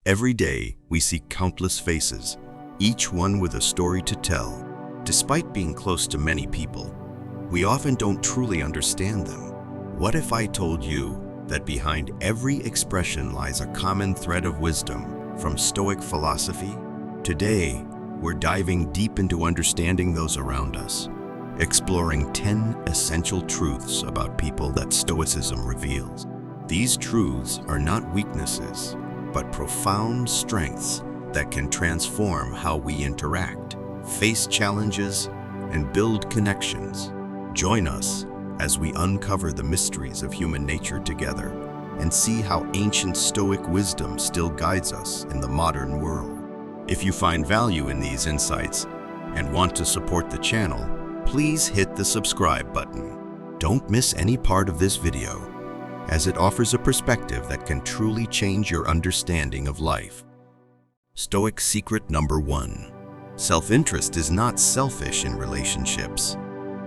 Every day, we see countless faces, each one with a story to tell. Despite being close to many people, we often don't truly understand them. What if I told you that behind every expression lies a common thread of wisdom from Stoic philosophy? Today, we're diving deep into understanding those around us, exploring 10 essential truths about people that Stoicism reveals. These truths are not weaknesses, but profound strengths that can transform how we interact, face challenges, and build connections. Join us as we uncover the mysteries of human nature together and see how ancient Stoic wisdom still guides us in the modern world. If you find value in these insights and want to support the channel, please hit the subscribe button. Don't miss any part of this video, as it offers a perspective that can truly change your understanding of life. Stoic secret number 1. Self-interest is not selfish in relationships.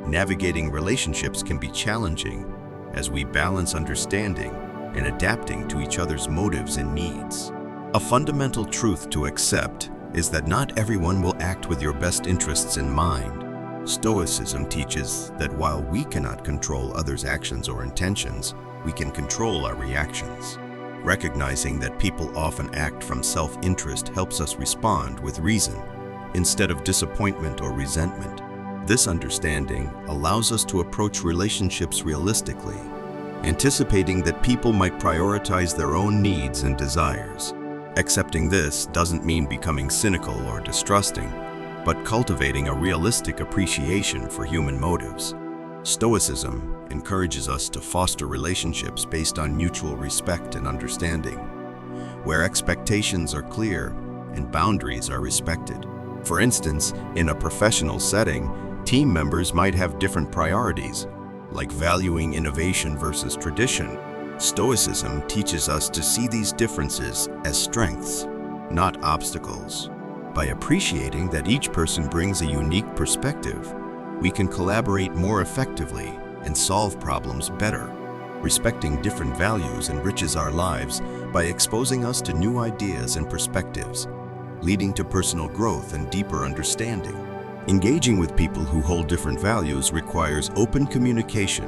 Navigating relationships can be challenging as we balance understanding and adapting to each other's motives and needs. A fundamental truth to accept is that not everyone will act with your best interests in mind. Stoicism teaches that while we cannot control others' actions or intentions, we can control our reactions. Recognizing that people often act from self-interest helps us respond with reason, instead of disappointment or resentment. This understanding allows us to approach relationships realistically, anticipating that people might prioritize their own needs and desires. Accepting this doesn't mean becoming cynical or distrusting, but cultivating a realistic appreciation for human motives. Stoicism encourages us to foster relationships based on mutual respect and understanding, where expectations are clear and boundaries are respected. For instance, in a professional setting, team members might have different priorities, like valuing innovation versus tradition. Stoicism teaches us to see these differences as strengths, not obstacles. By appreciating that each person brings a unique perspective, we can collaborate more effectively and solve problems better. Respecting different values enriches our lives by exposing us to new ideas and perspectives, leading to personal growth and deeper understanding. Engaging with people who hold different values requires open communication,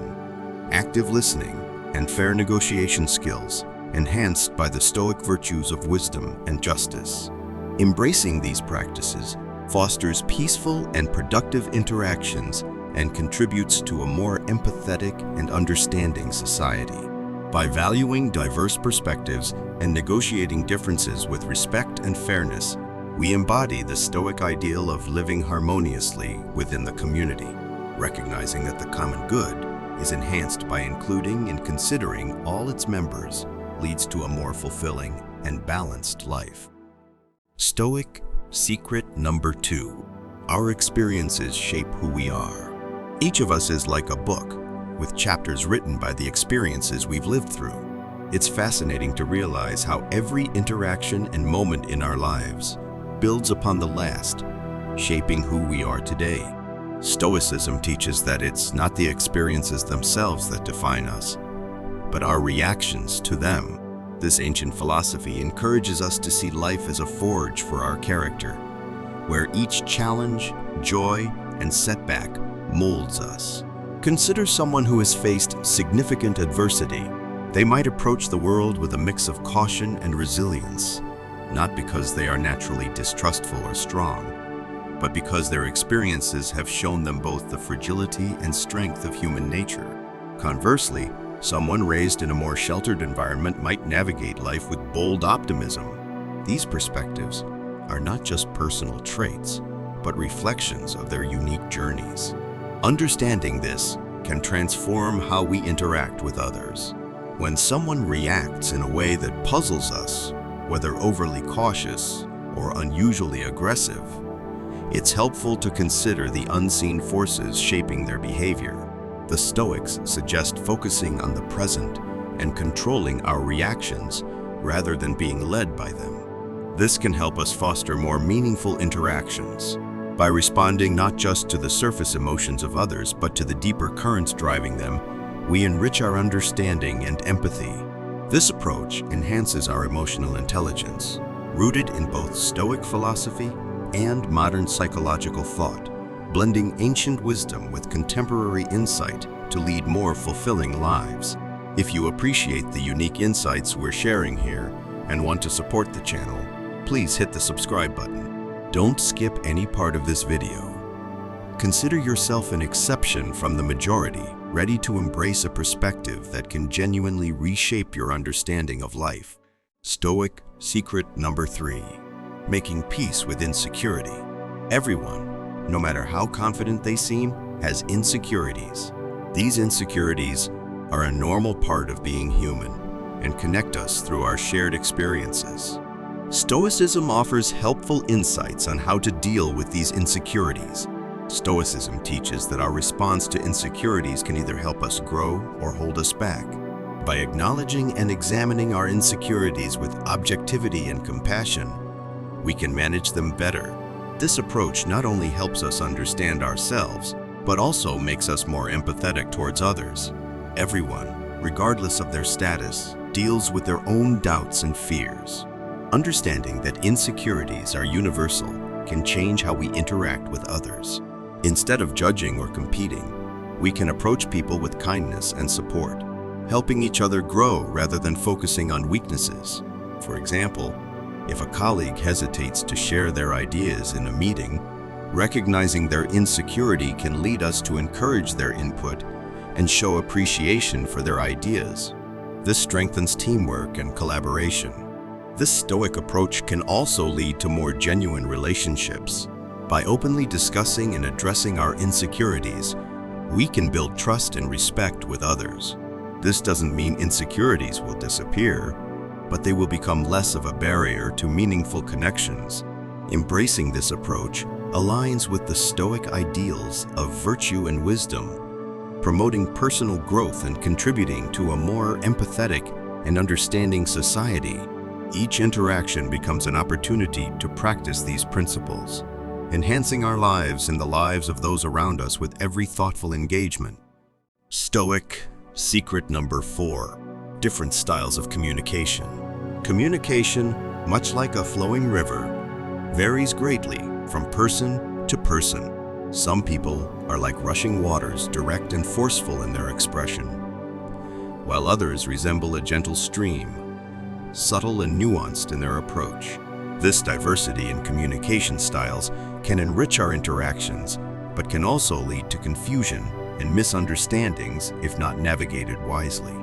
active listening, and fair negotiation skills, enhanced by the Stoic virtues of wisdom and justice. Embracing these practices fosters peaceful and productive interactions and contributes to a more empathetic and understanding society. By valuing diverse perspectives and negotiating differences with respect and fairness, we embody the Stoic ideal of living harmoniously within the community, recognizing that the common good is enhanced by including and considering all its members leads to a more fulfilling and balanced life. Stoic secret number 2. Our experiences shape who we are. Each of us is like a book, with chapters written by the experiences we've lived through. It's fascinating to realize how every interaction and moment in our lives builds upon the last, shaping who we are today. Stoicism teaches that it's not the experiences themselves that define us, but our reactions to them. This ancient philosophy encourages us to see life as a forge for our character, where each challenge, joy, and setback molds us. Consider someone who has faced significant adversity. They might approach the world with a mix of caution and resilience, not because they are naturally distrustful or strong, but because their experiences have shown them both the fragility and strength of human nature. Conversely, someone raised in a more sheltered environment might navigate life with bold optimism. These perspectives are not just personal traits, but reflections of their unique journeys. Understanding this can transform how we interact with others. When someone reacts in a way that puzzles us, whether overly cautious or unusually aggressive, it's helpful to consider the unseen forces shaping their behavior. The Stoics suggest focusing on the present and controlling our reactions rather than being led by them. This can help us foster more meaningful interactions. By responding not just to the surface emotions of others, but to the deeper currents driving them, we enrich our understanding and empathy. This approach enhances our emotional intelligence, rooted in both Stoic philosophy and modern psychological thought, blending ancient wisdom with contemporary insight to lead more fulfilling lives. If you appreciate the unique insights we're sharing here and want to support the channel, please hit the subscribe button. Don't skip any part of this video. Consider yourself an exception from the majority, ready to embrace a perspective that can genuinely reshape your understanding of life. Stoic secret number 3. Making peace with insecurity. Everyone, no matter how confident they seem, has insecurities. These insecurities are a normal part of being human and connect us through our shared experiences. Stoicism offers helpful insights on how to deal with these insecurities. Stoicism teaches that our response to insecurities can either help us grow or hold us back. By acknowledging and examining our insecurities with objectivity and compassion, we can manage them better. This approach not only helps us understand ourselves, but also makes us more empathetic towards others. Everyone, regardless of their status, deals with their own doubts and fears. Understanding that insecurities are universal can change how we interact with others. Instead of judging or competing, we can approach people with kindness and support, helping each other grow rather than focusing on weaknesses. For example, if a colleague hesitates to share their ideas in a meeting, recognizing their insecurity can lead us to encourage their input and show appreciation for their ideas. This strengthens teamwork and collaboration. This Stoic approach can also lead to more genuine relationships. By openly discussing and addressing our insecurities, we can build trust and respect with others. This doesn't mean insecurities will disappear, but they will become less of a barrier to meaningful connections. Embracing this approach aligns with the Stoic ideals of virtue and wisdom, promoting personal growth and contributing to a more empathetic and understanding society. Each interaction becomes an opportunity to practice these principles, enhancing our lives and the lives of those around us with every thoughtful engagement. Stoic secret number 4. Different styles of communication. Communication, much like a flowing river, varies greatly from person to person. Some people are like rushing waters, direct and forceful in their expression, while others resemble a gentle stream, subtle and nuanced in their approach. This diversity in communication styles can enrich our interactions, but can also lead to confusion and misunderstandings if not navigated wisely.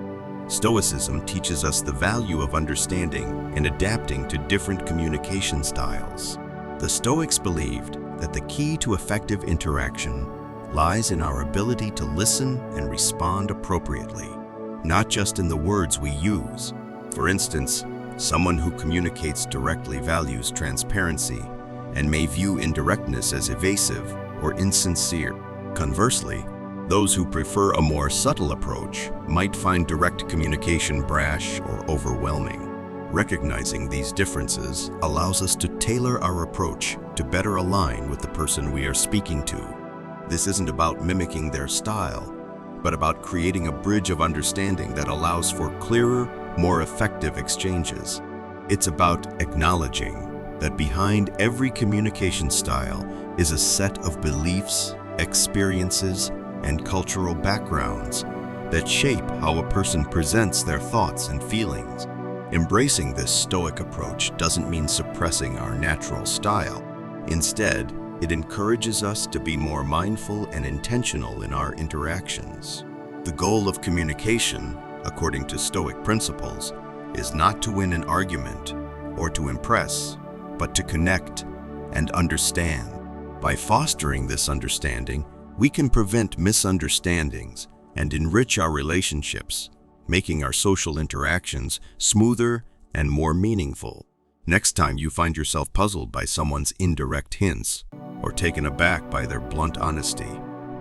Stoicism teaches us the value of understanding and adapting to different communication styles. The Stoics believed that the key to effective interaction lies in our ability to listen and respond appropriately, not just in the words we use. For instance, someone who communicates directly values transparency and may view indirectness as evasive or insincere. Conversely, those who prefer a more subtle approach might find direct communication brash or overwhelming. Recognizing these differences allows us to tailor our approach to better align with the person we are speaking to. This isn't about mimicking their style, but about creating a bridge of understanding that allows for clearer, more effective exchanges. It's about acknowledging that behind every communication style is a set of beliefs, experiences, and cultural backgrounds that shape how a person presents their thoughts and feelings. Embracing this Stoic approach doesn't mean suppressing our natural style. Instead, it encourages us to be more mindful and intentional in our interactions. The goal of communication, according to Stoic principles, is not to win an argument or to impress, but to connect and understand. By fostering this understanding, we can prevent misunderstandings and enrich our relationships, making our social interactions smoother and more meaningful. Next time you find yourself puzzled by someone's indirect hints or taken aback by their blunt honesty,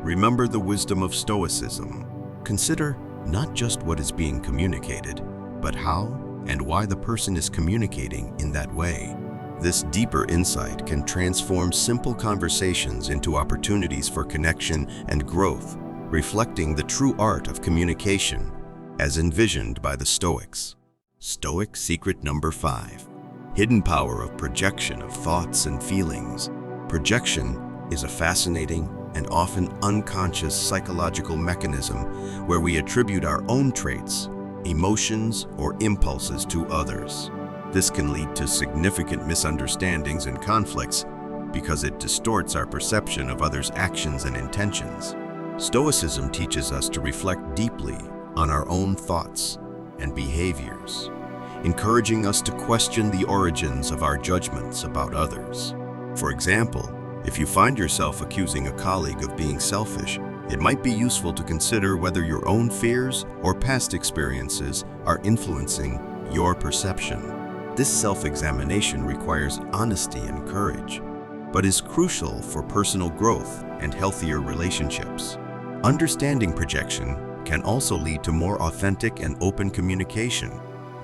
remember the wisdom of Stoicism. Consider not just what is being communicated, but how and why the person is communicating in that way. This deeper insight can transform simple conversations into opportunities for connection and growth, reflecting the true art of communication as envisioned by the Stoics. Stoic secret number 5. hidden power of projection of thoughts and feelings. Projection is a fascinating and often unconscious psychological mechanism where we attribute our own traits, emotions, or impulses to others. This can lead to significant misunderstandings and conflicts because it distorts our perception of others' actions and intentions. Stoicism teaches us to reflect deeply on our own thoughts and behaviors, encouraging us to question the origins of our judgments about others. For example, if you find yourself accusing a colleague of being selfish, it might be useful to consider whether your own fears or past experiences are influencing your perception. This self-examination requires honesty and courage, but is crucial for personal growth and healthier relationships. Understanding projection can also lead to more authentic and open communication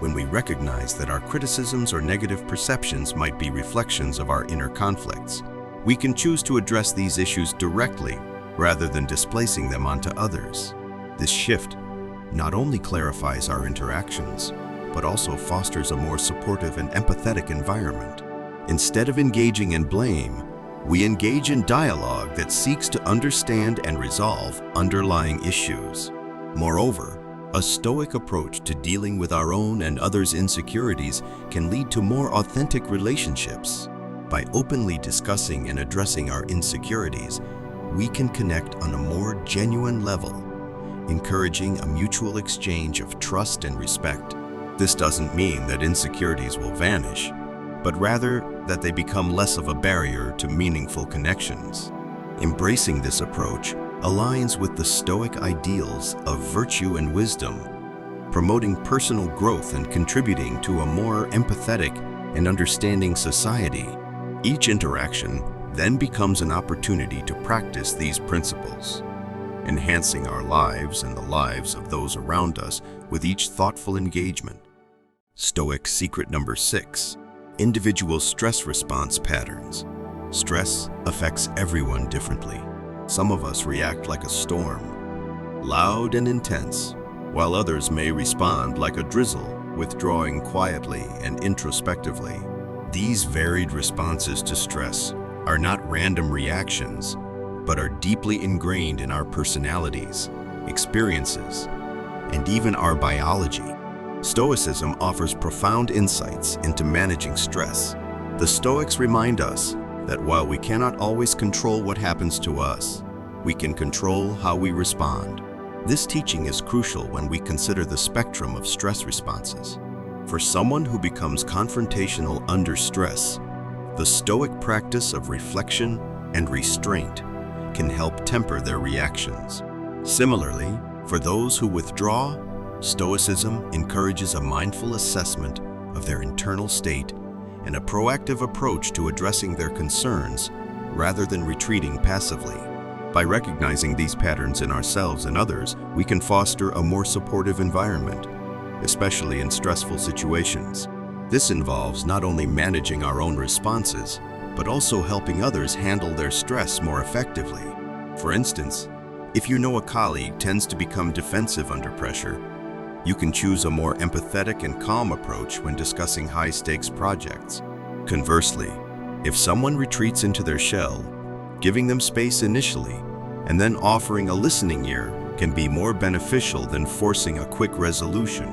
when we recognize that our criticisms or negative perceptions might be reflections of our inner conflicts. We can choose to address these issues directly rather than displacing them onto others. This shift not only clarifies our interactions, but also fosters a more supportive and empathetic environment. Instead of engaging in blame, we engage in dialogue that seeks to understand and resolve underlying issues. Moreover, a Stoic approach to dealing with our own and others' insecurities can lead to more authentic relationships. By openly discussing and addressing our insecurities, we can connect on a more genuine level, encouraging a mutual exchange of trust and respect. This doesn't mean that insecurities will vanish, but rather that they become less of a barrier to meaningful connections. Embracing this approach aligns with the Stoic ideals of virtue and wisdom, promoting personal growth and contributing to a more empathetic and understanding society. Each interaction then becomes an opportunity to practice these principles, enhancing our lives and the lives of those around us with each thoughtful engagement. Stoic secret number 6, individual stress response patterns. Stress affects everyone differently. Some of us react like a storm, loud and intense, while others may respond like a drizzle, withdrawing quietly and introspectively. These varied responses to stress are not random reactions, but are deeply ingrained in our personalities, experiences, and even our biology. Stoicism offers profound insights into managing stress. The Stoics remind us that while we cannot always control what happens to us, we can control how we respond. This teaching is crucial when we consider the spectrum of stress responses. For someone who becomes confrontational under stress, the Stoic practice of reflection and restraint can help temper their reactions. Similarly, for those who withdraw, Stoicism encourages a mindful assessment of their internal state and a proactive approach to addressing their concerns rather than retreating passively. By recognizing these patterns in ourselves and others, we can foster a more supportive environment, especially in stressful situations. This involves not only managing our own responses, but also helping others handle their stress more effectively. For instance, if you know a colleague tends to become defensive under pressure, you can choose a more empathetic and calm approach when discussing high-stakes projects. Conversely, if someone retreats into their shell, giving them space initially and then offering a listening ear can be more beneficial than forcing a quick resolution.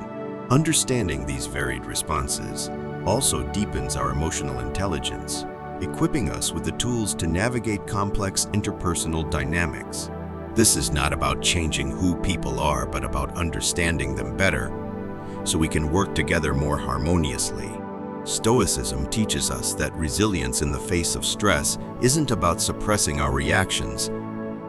Understanding these varied responses also deepens our emotional intelligence, equipping us with the tools to navigate complex interpersonal dynamics. This is not about changing who people are, but about understanding them better, so we can work together more harmoniously. Stoicism teaches us that resilience in the face of stress isn't about suppressing our reactions,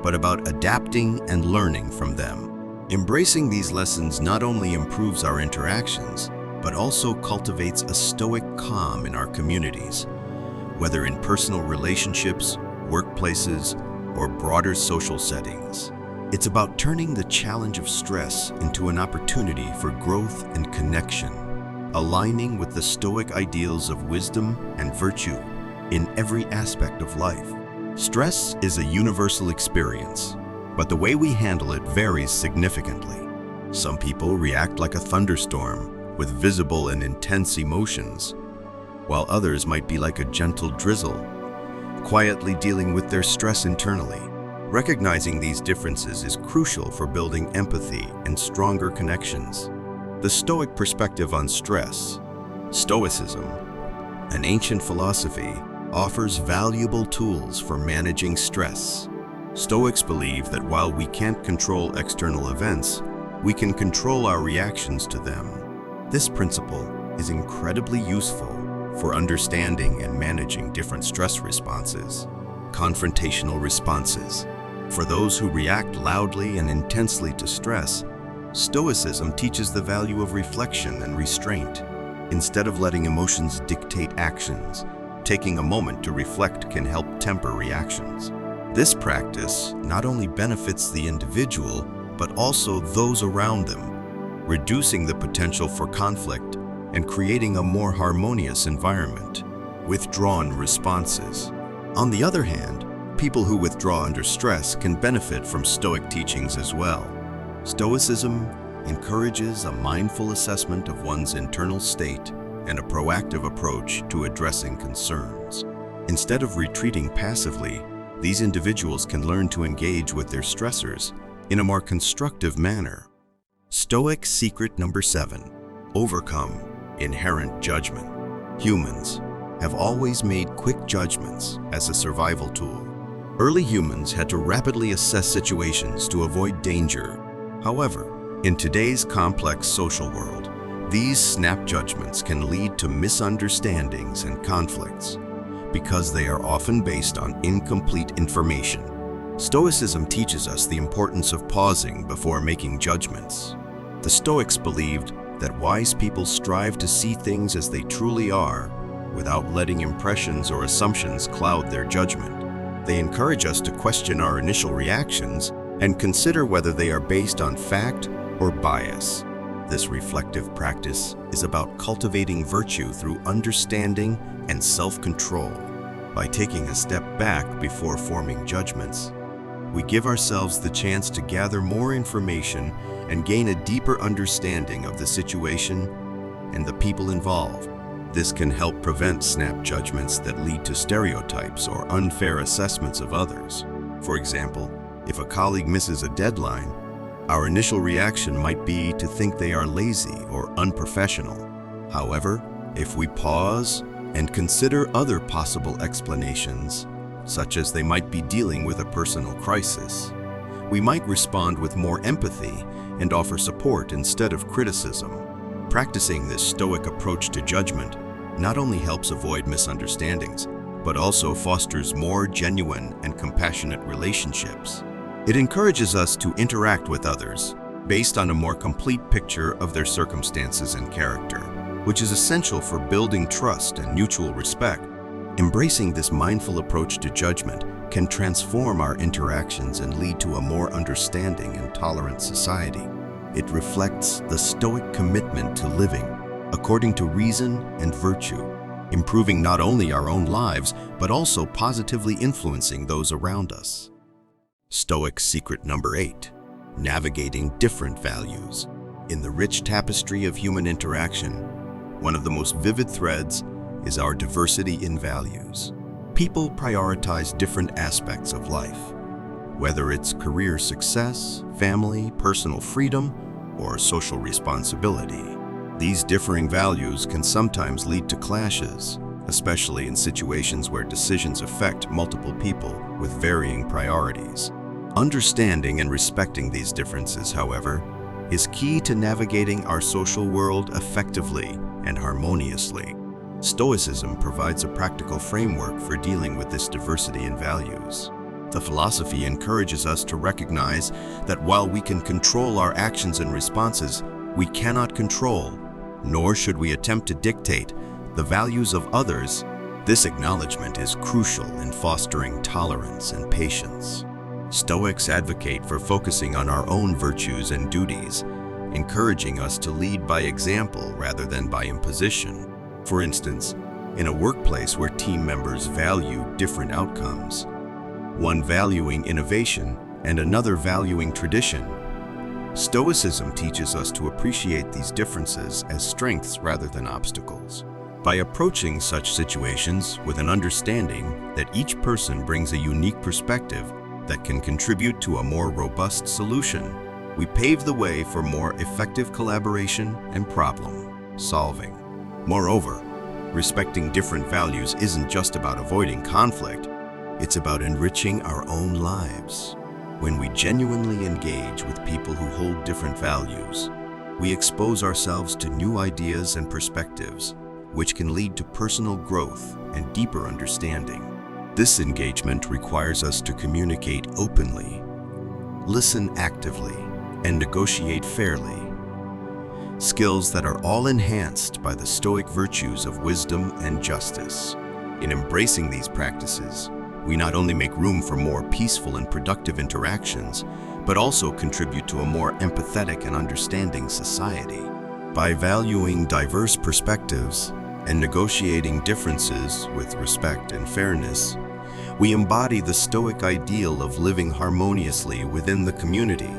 but about adapting and learning from them. Embracing these lessons not only improves our interactions, but also cultivates a Stoic calm in our communities, whether in personal relationships, workplaces, or broader social settings. It's about turning the challenge of stress into an opportunity for growth and connection, aligning with the Stoic ideals of wisdom and virtue in every aspect of life. Stress is a universal experience, but the way we handle it varies significantly. Some people react like a thunderstorm with visible and intense emotions, while others might be like a gentle drizzle, quietly dealing with their stress internally. Recognizing these differences is crucial for building empathy and stronger connections. The Stoic perspective on stress. Stoicism, an ancient philosophy, offers valuable tools for managing stress. Stoics believe that while we can't control external events, we can control our reactions to them. This principle is incredibly useful for understanding and managing different stress responses. Confrontational responses. For those who react loudly and intensely to stress, Stoicism teaches the value of reflection and restraint. Instead of letting emotions dictate actions, taking a moment to reflect can help temper reactions. This practice not only benefits the individual, but also those around them, reducing the potential for conflict and creating a more harmonious environment. Withdrawn responses. On the other hand, people who withdraw under stress can benefit from Stoic teachings as well. Stoicism encourages a mindful assessment of one's internal state and a proactive approach to addressing concerns. Instead of retreating passively, these individuals can learn to engage with their stressors in a more constructive manner. Stoic secret number 7. Overcome inherent judgment. Humans have always made quick judgments as a survival tool. Early humans had to rapidly assess situations to avoid danger. However, in today's complex social world, these snap judgments can lead to misunderstandings and conflicts because they are often based on incomplete information. Stoicism teaches us the importance of pausing before making judgments. The Stoics believed that wise people strive to see things as they truly are without letting impressions or assumptions cloud their judgment. They encourage us to question our initial reactions and consider whether they are based on fact or bias. This reflective practice is about cultivating virtue through understanding and self-control. By taking a step back before forming judgments, we give ourselves the chance to gather more information and gain a deeper understanding of the situation and the people involved. This can help prevent snap judgments that lead to stereotypes or unfair assessments of others. For example, if a colleague misses a deadline, our initial reaction might be to think they are lazy or unprofessional. However, if we pause and consider other possible explanations, such as they might be dealing with a personal crisis, we might respond with more empathy and offer support instead of criticism. Practicing this Stoic approach to judgment not only helps avoid misunderstandings, but also fosters more genuine and compassionate relationships. It encourages us to interact with others based on a more complete picture of their circumstances and character, which is essential for building trust and mutual respect. Embracing this mindful approach to judgment can transform our interactions and lead to a more understanding and tolerant society. It reflects the Stoic commitment to living according to reason and virtue, improving not only our own lives, but also positively influencing those around us. Stoic secret number 8. Navigating different values. In the rich tapestry of human interaction, one of the most vivid threads is our diversity in values. People prioritize different aspects of life, whether it's career success, family, personal freedom, or social responsibility. These differing values can sometimes lead to clashes, especially in situations where decisions affect multiple people with varying priorities. Understanding and respecting these differences, however, is key to navigating our social world effectively and harmoniously. Stoicism provides a practical framework for dealing with this diversity in values. The philosophy encourages us to recognize that while we can control our actions and responses, we cannot control, nor should we attempt to dictate, the values of others. This acknowledgement is crucial in fostering tolerance and patience. Stoics advocate for focusing on our own virtues and duties, encouraging us to lead by example rather than by imposition. For instance, in a workplace where team members value different outcomes, one valuing innovation and another valuing tradition, Stoicism teaches us to appreciate these differences as strengths rather than obstacles. By approaching such situations with an understanding that each person brings a unique perspective that can contribute to a more robust solution, we pave the way for more effective collaboration and problem solving. Moreover, respecting different values isn't just about avoiding conflict, it's about enriching our own lives. When we genuinely engage with people who hold different values, we expose ourselves to new ideas and perspectives, which can lead to personal growth and deeper understanding. This engagement requires us to communicate openly, listen actively, and negotiate fairly. Skills that are all enhanced by the Stoic virtues of wisdom and justice. In embracing these practices, we not only make room for more peaceful and productive interactions, but also contribute to a more empathetic and understanding society. By valuing diverse perspectives and negotiating differences with respect and fairness, we embody the Stoic ideal of living harmoniously within the community,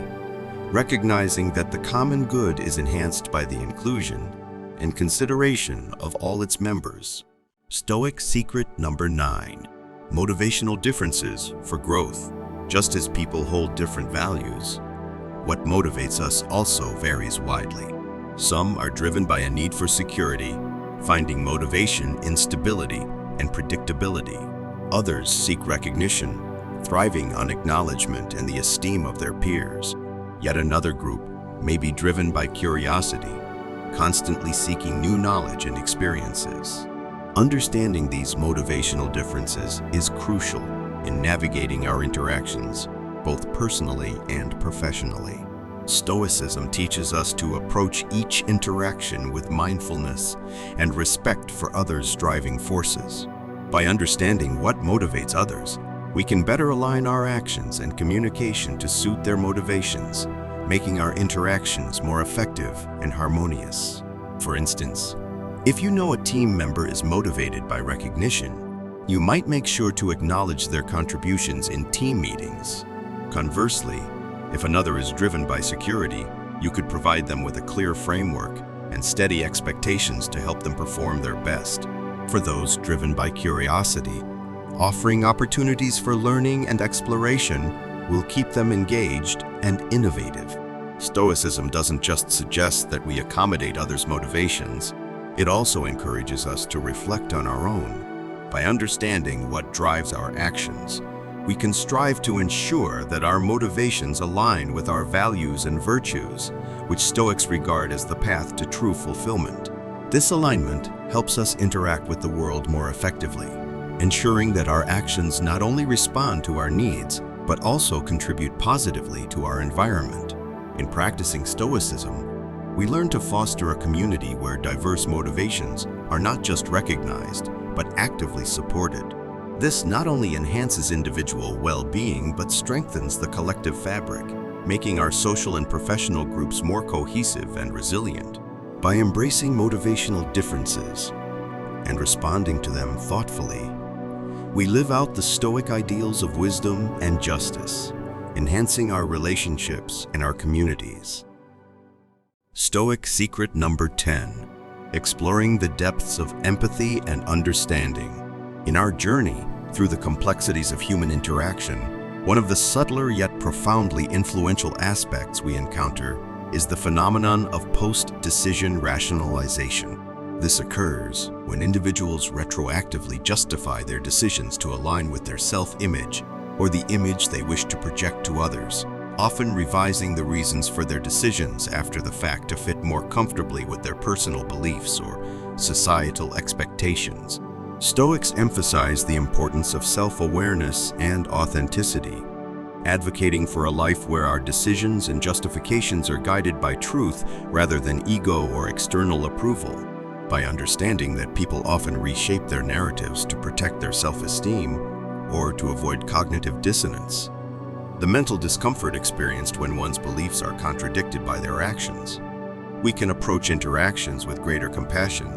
recognizing that the common good is enhanced by the inclusion and consideration of all its members. Stoic secret number 9. Motivational differences for growth. Just as people hold different values, what motivates us also varies widely. Some are driven by a need for security, finding motivation in stability and predictability. Others seek recognition, thriving on acknowledgement and the esteem of their peers. Yet another group may be driven by curiosity, constantly seeking new knowledge and experiences. Understanding these motivational differences is crucial in navigating our interactions, both personally and professionally. Stoicism teaches us to approach each interaction with mindfulness and respect for others' driving forces. By understanding what motivates others, we can better align our actions and communication to suit their motivations, making our interactions more effective and harmonious. For instance, if you know a team member is motivated by recognition, you might make sure to acknowledge their contributions in team meetings. Conversely, if another is driven by security, you could provide them with a clear framework and steady expectations to help them perform their best. For those driven by curiosity, offering opportunities for learning and exploration will keep them engaged and innovative. Stoicism doesn't just suggest that we accommodate others' motivations, it also encourages us to reflect on our own. By understanding what drives our actions, we can strive to ensure that our motivations align with our values and virtues, which Stoics regard as the path to true fulfillment. This alignment helps us interact with the world more effectively, ensuring that our actions not only respond to our needs, but also contribute positively to our environment. In practicing Stoicism, we learn to foster a community where diverse motivations are not just recognized, but actively supported. This not only enhances individual well-being, but strengthens the collective fabric, making our social and professional groups more cohesive and resilient. By embracing motivational differences and responding to them thoughtfully, we live out the Stoic ideals of wisdom and justice, enhancing our relationships and our communities. Stoic secret number 10. Exploring the depths of empathy and understanding. In our journey through the complexities of human interaction, one of the subtler yet profoundly influential aspects we encounter is the phenomenon of post-decision rationalization. This occurs when individuals retroactively justify their decisions to align with their self-image or the image they wish to project to others, often revising the reasons for their decisions after the fact to fit more comfortably with their personal beliefs or societal expectations. Stoics emphasize the importance of self-awareness and authenticity, advocating for a life where our decisions and justifications are guided by truth rather than ego or external approval. By understanding that people often reshape their narratives to protect their self-esteem or to avoid cognitive dissonance, the mental discomfort experienced when one's beliefs are contradicted by their actions, we can approach interactions with greater compassion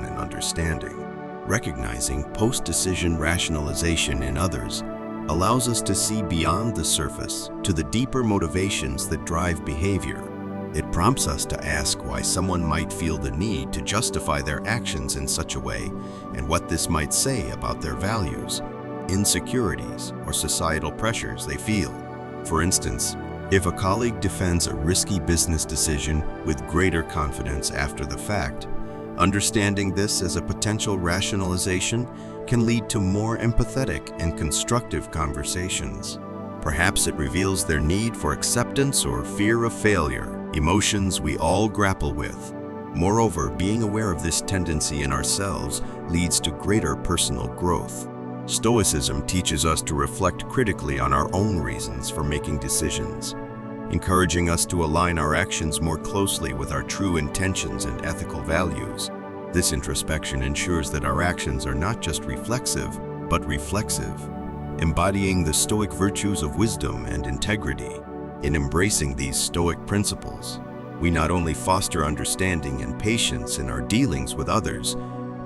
and understanding. Recognizing post-decision rationalization in others allows us to see beyond the surface to the deeper motivations that drive behavior. It prompts us to ask why someone might feel the need to justify their actions in such a way and what this might say about their values, insecurities, or societal pressures they feel. For instance, if a colleague defends a risky business decision with greater confidence after the fact, understanding this as a potential rationalization can lead to more empathetic and constructive conversations. Perhaps it reveals their need for acceptance or fear of failure, emotions we all grapple with. Moreover, being aware of this tendency in ourselves leads to greater personal growth. Stoicism teaches us to reflect critically on our own reasons for making decisions, encouraging us to align our actions more closely with our true intentions and ethical values. This introspection ensures that our actions are not just reflexive, but reflexive, embodying the Stoic virtues of wisdom and integrity. In embracing these Stoic principles, we not only foster understanding and patience in our dealings with others,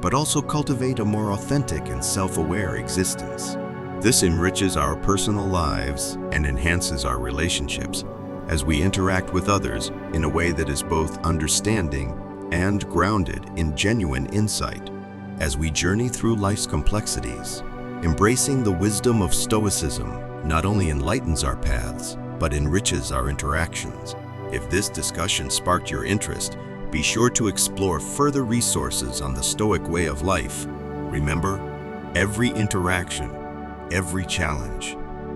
but also cultivate a more authentic and self-aware existence. This enriches our personal lives and enhances our relationships as we interact with others in a way that is both understanding and grounded in genuine insight. As we journey through life's complexities, embracing the wisdom of Stoicism not only enlightens our paths, but enriches our interactions. If this discussion sparked your interest, be sure to explore further resources on the Stoic way of life. Remember, every interaction, every challenge,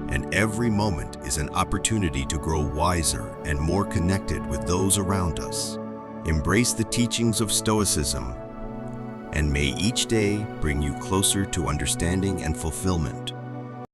and every moment is an opportunity to grow wiser and more connected with those around us. Embrace the teachings of Stoicism, and may each day bring you closer to understanding and fulfillment.